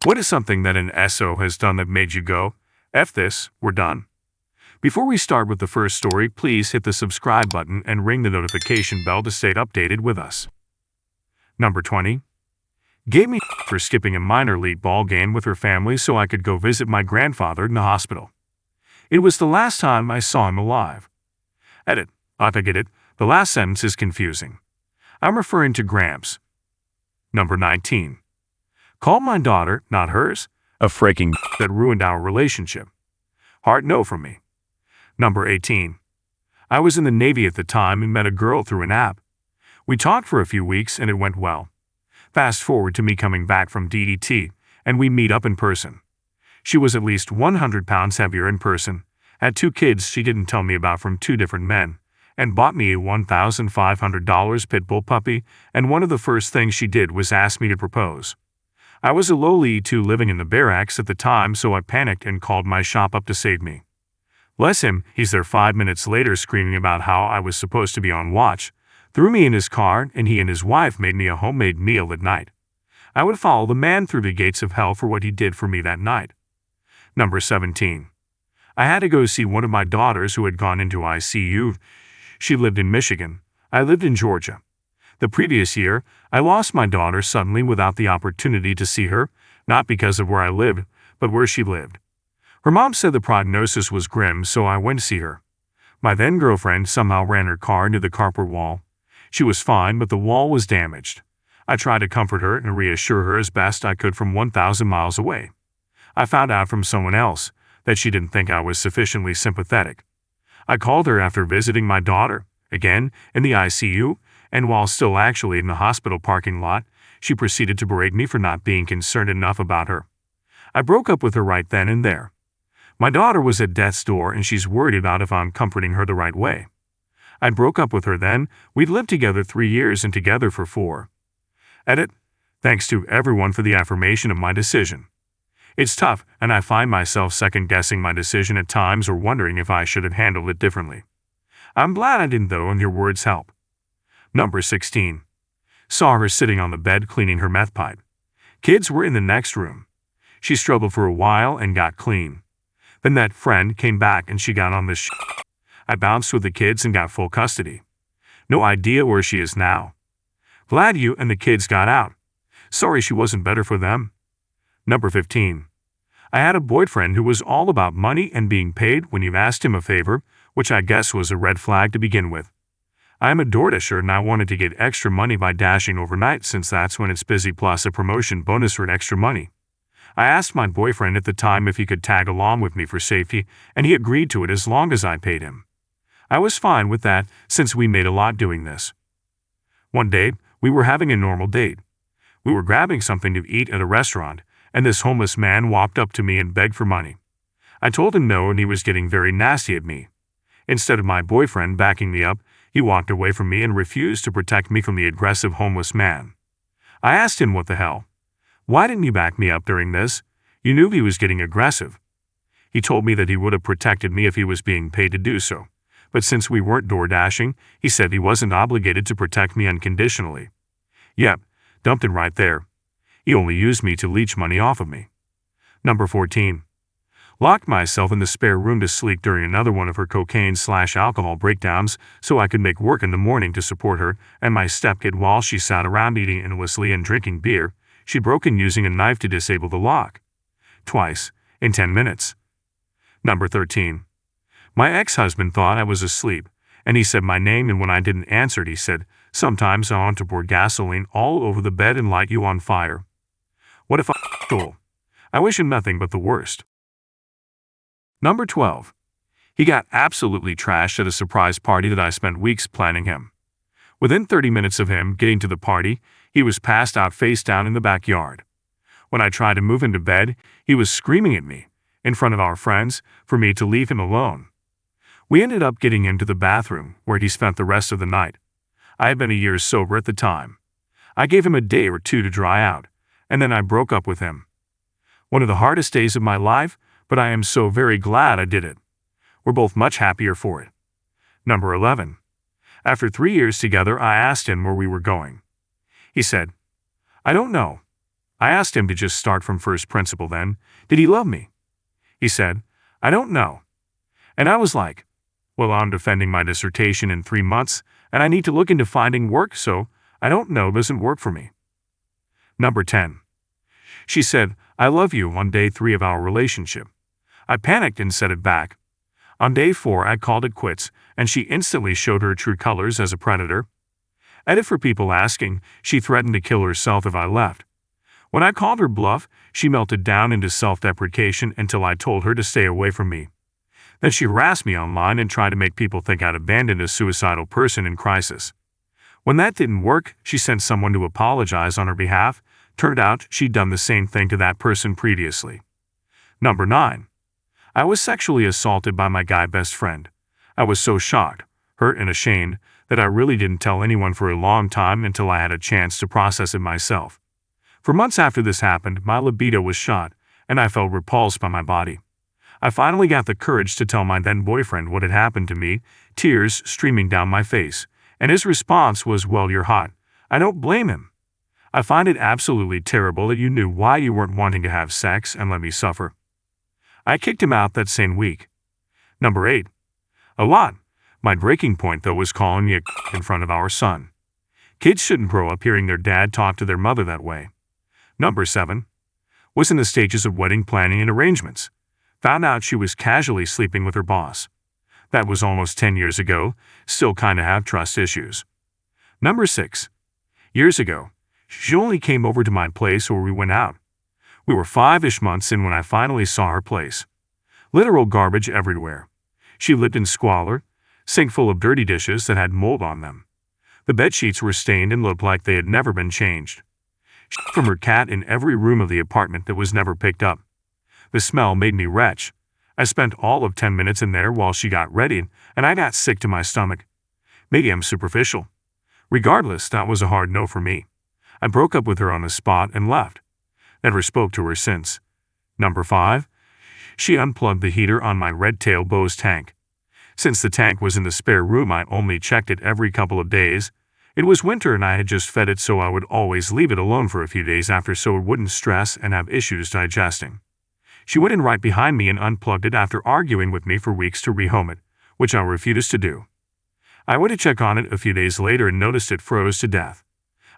What is something that an SO has done that made you go, F this, we're done? Before we start with the first story, please hit the subscribe button and ring the notification bell to stay updated with us. Number 20. Gave me for skipping a minor league ball game with her family so I could go visit my grandfather in the hospital. It was the last time I saw him alive. Edit. I get it. The last sentence is confusing. I'm referring to Gramps. Number 19. Called my daughter, not hers, a freaking that ruined our relationship. Hard no from me. Number 18. I was in the Navy at the time and met a girl through an app. We talked for a few weeks and it went well. Fast forward to me coming back from DDT, and we meet up in person. She was at least 100 pounds heavier in person, had 2 kids she didn't tell me about from 2 different men, and bought me a $1,500 pit bull puppy, and one of the first things she did was ask me to propose. I was a lowly E2 living in the barracks at the time, so I panicked and called my shop up to save me. Bless him, he's there 5 minutes later screaming about how I was supposed to be on watch, threw me in his car, and he and his wife made me a homemade meal at night. I would follow the man through the gates of hell for what he did for me that night. Number 17. I had to go see one of my daughters who had gone into ICU. She lived in Michigan. I lived in Georgia. The previous year, I lost my daughter suddenly without the opportunity to see her, not because of where I lived, but where she lived. Her mom said the prognosis was grim, so I went to see her. My then-girlfriend somehow ran her car into the carport wall. She was fine, but the wall was damaged. I tried to comfort her and reassure her as best I could from 1,000 miles away. I found out from someone else that she didn't think I was sufficiently sympathetic. I called her after visiting my daughter, again in the ICU, and while still actually in the hospital parking lot, she proceeded to berate me for not being concerned enough about her. I broke up with her right then and there. My daughter was at death's door and she's worried about if I'm comforting her the right way. I broke up with her then. We'd lived together 3 years and together for 4. Edit. Thanks to everyone for the affirmation of my decision. It's tough, and I find myself second-guessing my decision at times or wondering if I should have handled it differently. I'm glad I didn't though, and your words help. Number 16. Saw her sitting on the bed cleaning her meth pipe. Kids were in the next room. She struggled for a while and got clean. Then that friend came back and she got on this shit. I bounced with the kids and got full custody. No idea where she is now. Glad you and the kids got out. Sorry she wasn't better for them. Number 15. I had a boyfriend who was all about money and being paid when you asked him a favor, which I guess was a red flag to begin with. I am a DoorDasher and I wanted to get extra money by dashing overnight since that's when it's busy, plus a promotion bonus for extra money. I asked my boyfriend at the time if he could tag along with me for safety, and he agreed to it as long as I paid him. I was fine with that since we made a lot doing this. One day, we were having a normal date. We were grabbing something to eat at a restaurant, and this homeless man walked up to me and begged for money. I told him no, and he was getting very nasty at me. Instead of my boyfriend backing me up, he walked away from me and refused to protect me from the aggressive homeless man. I asked him what the hell. Why didn't you back me up during this? You knew he was getting aggressive. He told me that he would have protected me if he was being paid to do so. But since we weren't door dashing, he said he wasn't obligated to protect me unconditionally. Yep, dumped it right there. He only used me to leech money off of me. Number 14. Locked myself in the spare room to sleep during another one of her cocaine/alcohol breakdowns so I could make work in the morning to support her and my stepkid while she sat around eating endlessly and drinking beer. She broke in using a knife to disable the lock. Twice, in 10 minutes. Number 13. My ex-husband thought I was asleep, and he said my name, and when I didn't answer it, he said, "Sometimes I want to pour gasoline all over the bed and light you on fire." What if I stole? I wish him nothing but the worst. Number 12. He got absolutely trashed at a surprise party that I spent weeks planning him. Within 30 minutes of him getting to the party, he was passed out face down in the backyard. When I tried to move him to bed, he was screaming at me, in front of our friends, for me to leave him alone. We ended up getting him to the bathroom, where he spent the rest of the night. I had been a year sober at the time. I gave him a day or 2 to dry out, and then I broke up with him. One of the hardest days of my life, but I am so very glad I did it. We're both much happier for it. Number 11. After 3 years together, I asked him where we were going. He said, "I don't know." I asked him to just start from first principle then. Did he love me? He said, I don't know. And I was like, well, I'm defending my dissertation in 3 months, and I need to look into finding work, so I don't know doesn't work for me. Number 10. She said, I love you on day 3 of our relationship. I panicked and said it back. On day 4, I called it quits, and she instantly showed her true colors as a predator. Edit for people asking, she threatened to kill herself if I left. When I called her bluff, she melted down into self-deprecation until I told her to stay away from me. Then she harassed me online and tried to make people think I'd abandoned a suicidal person in crisis. When that didn't work, she sent someone to apologize on her behalf. Turned out she'd done the same thing to that person previously. Number 9. I was sexually assaulted by my guy best friend. I was so shocked, hurt, and ashamed that I really didn't tell anyone for a long time until I had a chance to process it myself. For months after this happened, my libido was shot, and I felt repulsed by my body. I finally got the courage to tell my then-boyfriend what had happened to me, tears streaming down my face, and his response was, well, you're hot. I don't blame him. I find it absolutely terrible that you knew why you weren't wanting to have sex and let me suffer. I kicked him out that same week. Number 8. A lot. My breaking point, though, was calling me a in front of our son. Kids shouldn't grow up hearing their dad talk to their mother that way. Number 7. Was in the stages of wedding planning and arrangements. Found out she was casually sleeping with her boss. That was almost 10 years ago, still kinda have trust issues. Number 6. Years ago, she only came over to my place where we went out. We were 5-ish months in when I finally saw her place. Literal garbage everywhere. She lived in squalor, sink full of dirty dishes that had mold on them. The bedsheets were stained and looked like they had never been changed. Shit from her cat in every room of the apartment that was never picked up. The smell made me retch. I spent all of 10 minutes in there while she got ready, and I got sick to my stomach. Maybe I'm superficial. Regardless, that was a hard no for me. I broke up with her on the spot and left. Never spoke to her since. Number 5. She unplugged the heater on my red-tail Bose tank. Since the tank was in the spare room, I only checked it every couple of days. It was winter and I had just fed it, so I would always leave it alone for a few days after so it wouldn't stress and have issues digesting. She went in right behind me and unplugged it after arguing with me for weeks to rehome it, which I refused to do. I went to check on it a few days later and noticed it froze to death.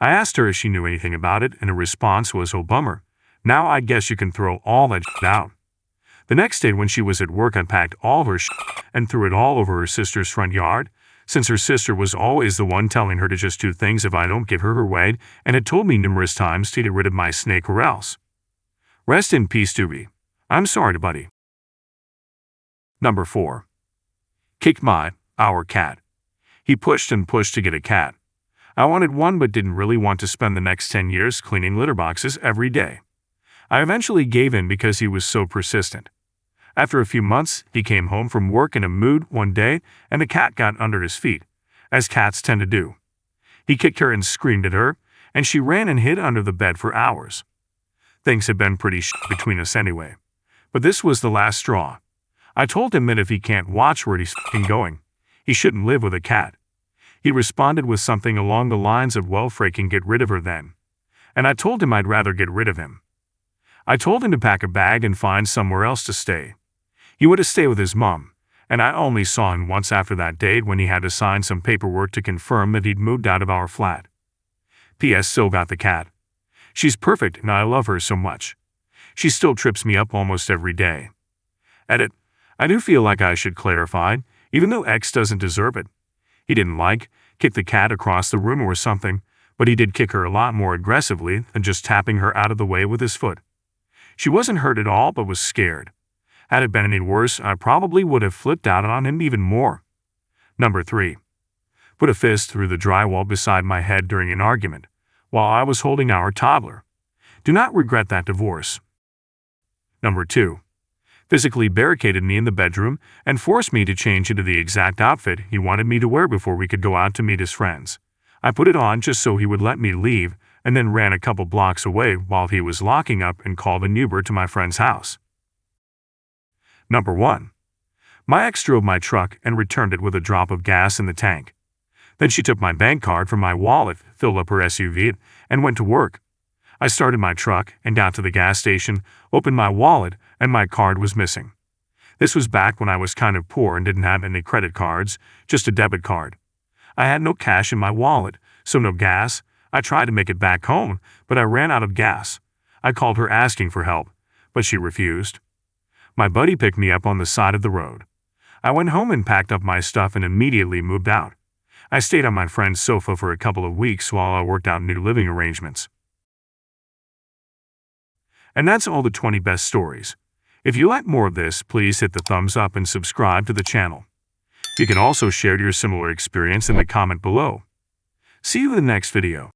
I asked her if she knew anything about it, and her response was, oh bummer, now I guess you can throw all that shit out. The next day when she was at work, I packed all of her shit and threw it all over her sister's front yard, since her sister was always the one telling her to just do things if I don't give her her way, and had told me numerous times to get rid of my snake or else. Rest in peace, Doobie. I'm sorry, buddy. Number 4. Kicked our cat. He pushed and pushed to get a cat. I wanted one but didn't really want to spend the next 10 years cleaning litter boxes every day. I eventually gave in because he was so persistent. After a few months, he came home from work in a mood one day, and the cat got under his feet, as cats tend to do. He kicked her and screamed at her, and she ran and hid under the bed for hours. Things had been pretty between us anyway. But this was the last straw. I told him that if he can't watch where he's going, he shouldn't live with a cat. He responded with something along the lines of, well, freaking get rid of her then. And I told him I'd rather get rid of him. I told him to pack a bag and find somewhere else to stay. He went to stay with his mom, and I only saw him once after that date when he had to sign some paperwork to confirm that he'd moved out of our flat. P.S. Still got the cat. She's perfect and I love her so much. She still trips me up almost every day. Edit. I do feel like I should clarify, even though X doesn't deserve it. He didn't kick the cat across the room or something, but he did kick her a lot more aggressively than just tapping her out of the way with his foot. She wasn't hurt at all but was scared. Had it been any worse, I probably would have flipped out on him even more. Number 3. Put a fist through the drywall beside my head during an argument, while I was holding our toddler. Do not regret that divorce. Number 2. Physically barricaded me in the bedroom and forced me to change into the exact outfit he wanted me to wear before we could go out to meet his friends. I put it on just so he would let me leave, and then ran a couple blocks away while he was locking up and called an Uber to my friend's house. Number 1. My ex drove my truck and returned it with a drop of gas in the tank. Then she took my bank card from my wallet, filled up her SUV, and went to work. I started my truck and got to the gas station, opened my wallet, and my card was missing. This was back when I was kind of poor and didn't have any credit cards, just a debit card. I had no cash in my wallet, so no gas. I tried to make it back home, but I ran out of gas. I called her asking for help, but she refused. My buddy picked me up on the side of the road. I went home and packed up my stuff and immediately moved out. I stayed on my friend's sofa for a couple of weeks while I worked out new living arrangements. And that's all the 20 best stories. If you like more of this, please hit the thumbs up and subscribe to the channel. You can also share your similar experience in the comment below. See you in the next video.